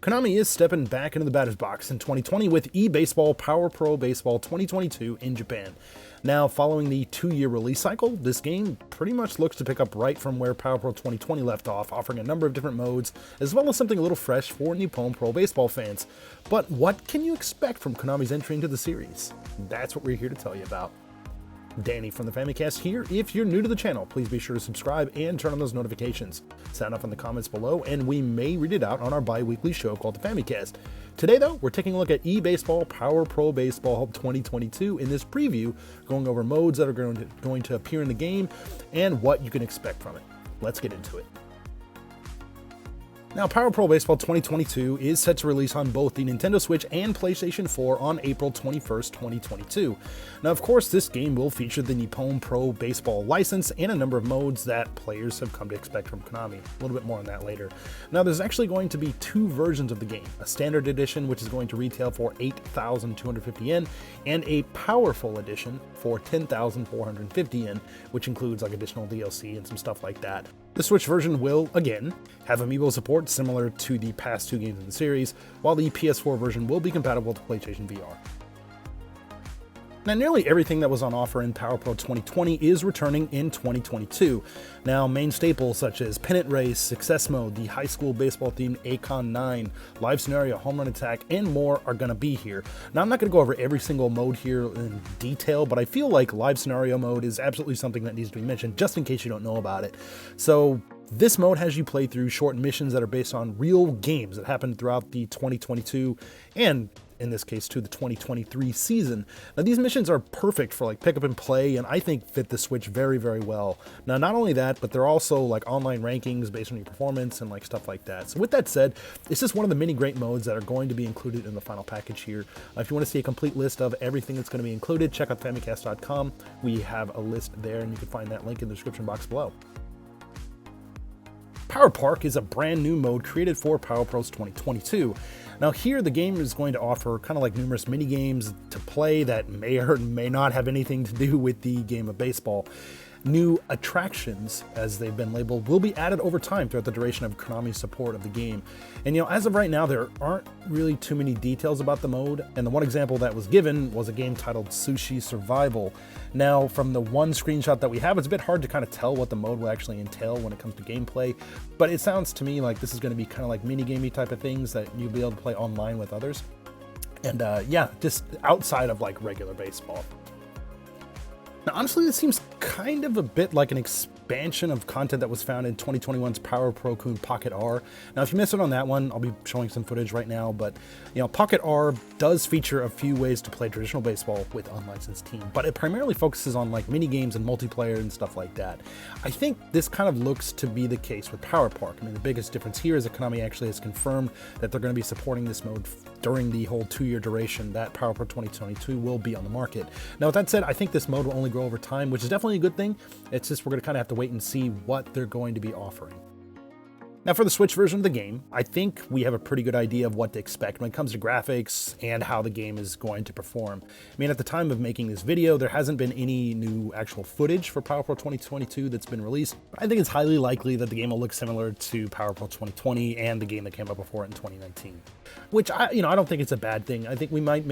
Konami is stepping back into the batter's box in 2020 with eBaseball Power Pro Baseball 2022 in Japan. Now, following the 2-year release cycle, this game pretty much looks to pick up right from where Power Pro 2020 left off, offering a number of different modes, as well as something a little fresh for Nippon Pro Baseball fans. But what can you expect from Konami's entry into the series? That's what we're here to tell you about. Danny from the Famicast here. If you're new to the channel, please be sure to subscribe and turn on those notifications. Sound off in the comments below, and we may read it out on our bi-weekly show called the Famicast. Today, though, we're taking a look at eBaseball Power Pro Baseball 2022 in this preview, going over modes that are going to appear in the game and what you can expect from it. Let's get into it. Now, Power Pro Baseball 2022 is set to release on both the Nintendo Switch and PlayStation 4 on April 21st, 2022. Now, of course, this game will feature the Nippon Pro Baseball license and a number of modes that players have come to expect from Konami. A little bit more on that later. Now, there's actually going to be two versions of the game, a standard edition, which is going to retail for 8,250 yen, and a powerful edition for 10,450 yen, which includes like additional DLC and some stuff like that. The Switch version will, again, have amiibo support similar to the past two games in the series, while the PS4 version will be compatible to PlayStation VR. Now, nearly everything that was on offer in Power Pro 2020 is returning in 2022. Now, main staples such as Pennant Race, Success Mode, the high school baseball themed Akon 9, Live Scenario, Home Run Attack, and more are going to be here. Now, I'm not going to go over every single mode here in detail, but I feel like Live Scenario mode is absolutely something that needs to be mentioned, just in case you don't know about it. So, this mode has you play through short missions that are based on real games that happened throughout the 2022 and, in this case, to the 2023 season. Now, these missions are perfect for like pick up and play, and I think fit the Switch very, very well. Now, not only that, but they're also like online rankings based on your performance and like stuff like that. So with that said, it's just one of the many great modes that are going to be included in the final package here. If you want to see a complete list of everything that's going to be included, check out famicast.com. We have a list there, and you can find that link in the description box below. Power Park is a brand new mode created for Power Pros 2022. Now here the game is going to offer kind of like numerous mini games to play that may or may not have anything to do with the game of baseball. New attractions, as they've been labeled, will be added over time throughout the duration of Konami's support of the game. And as of right now, there aren't really too many details about the mode, and the one example that was given was a game titled Sushi Survival. Now, from the one screenshot that we have, it's a bit hard to kind of tell what the mode will actually entail when it comes to gameplay, but it sounds to me like this is going to be kind of like mini-gamey type of things that you'll be able to play online with others. And yeah, just outside of like regular baseball. Now, honestly, this seems kind of a bit like an expansion of content that was found in 2021's Power Pro Kun Pocket R. Now, if you missed it on that one, I'll be showing some footage right now, but Pocket R does feature a few ways to play traditional baseball with unlicensed team, but it primarily focuses on like mini games and multiplayer and stuff like that. I think this kind of looks to be the case with Power Park. I mean, the biggest difference here is that Konami actually has confirmed that they're going to be supporting this mode during the whole 2-year duration that Power Pro 2022 will be on the market. Now, with that said, I think this mode will only grow over time, which is definitely a good thing. It's just we're going to kind of have to wait and see what they're going to be offering. Now, for the Switch version of the game, I think we have a pretty good idea of what to expect when it comes to graphics and how the game is going to perform. I mean, at the time of making this video, there hasn't been any new actual footage for Power Pro 2022 that's been released, but I think it's highly likely that the game will look similar to Power Pro 2020 and the game that came out before it in 2019. Which, I don't think it's a bad thing. I think we might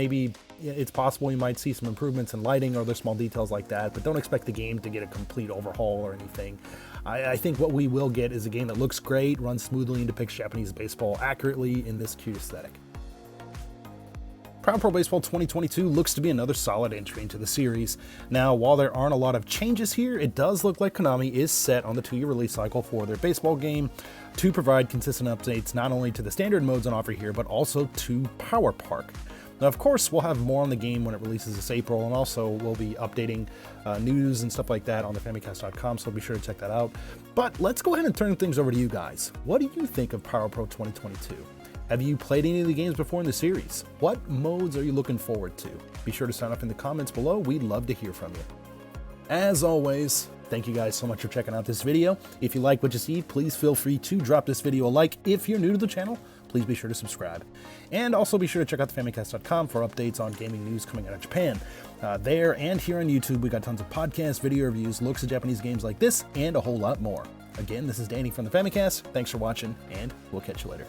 it's possible we might see some improvements in lighting or other small details like that, but don't expect the game to get a complete overhaul or anything. I think what we will get is a game that looks great, runs smoothly, and depicts Japanese baseball accurately in this cute aesthetic. Power Pro Baseball 2022 looks to be another solid entry into the series. Now, while there aren't a lot of changes here, it does look like Konami is set on the 2-year release cycle for their baseball game to provide consistent updates not only to the standard modes on offer here, but also to Power Park. Now, of course, we'll have more on the game when it releases this April, and also we'll be updating news and stuff like that on the Famicast.com, so be sure to check that out. But let's go ahead and turn things over to you guys. What do you think of Power Pro 2022? Have you played any of the games before in the series? What modes are you looking forward to? Be sure to sign up in the comments below. We'd love to hear from you. As always, thank you guys so much for checking out this video. If you like what you see, please feel free to drop this video a like. If you're new to the channel, please be sure to subscribe. And also be sure to check out thefamicast.com for updates on gaming news coming out of Japan. There and here on YouTube, we got tons of podcasts, video reviews, looks at Japanese games like this, and a whole lot more. Again, this is Danny from the Famicast. Thanks for watching, and we'll catch you later.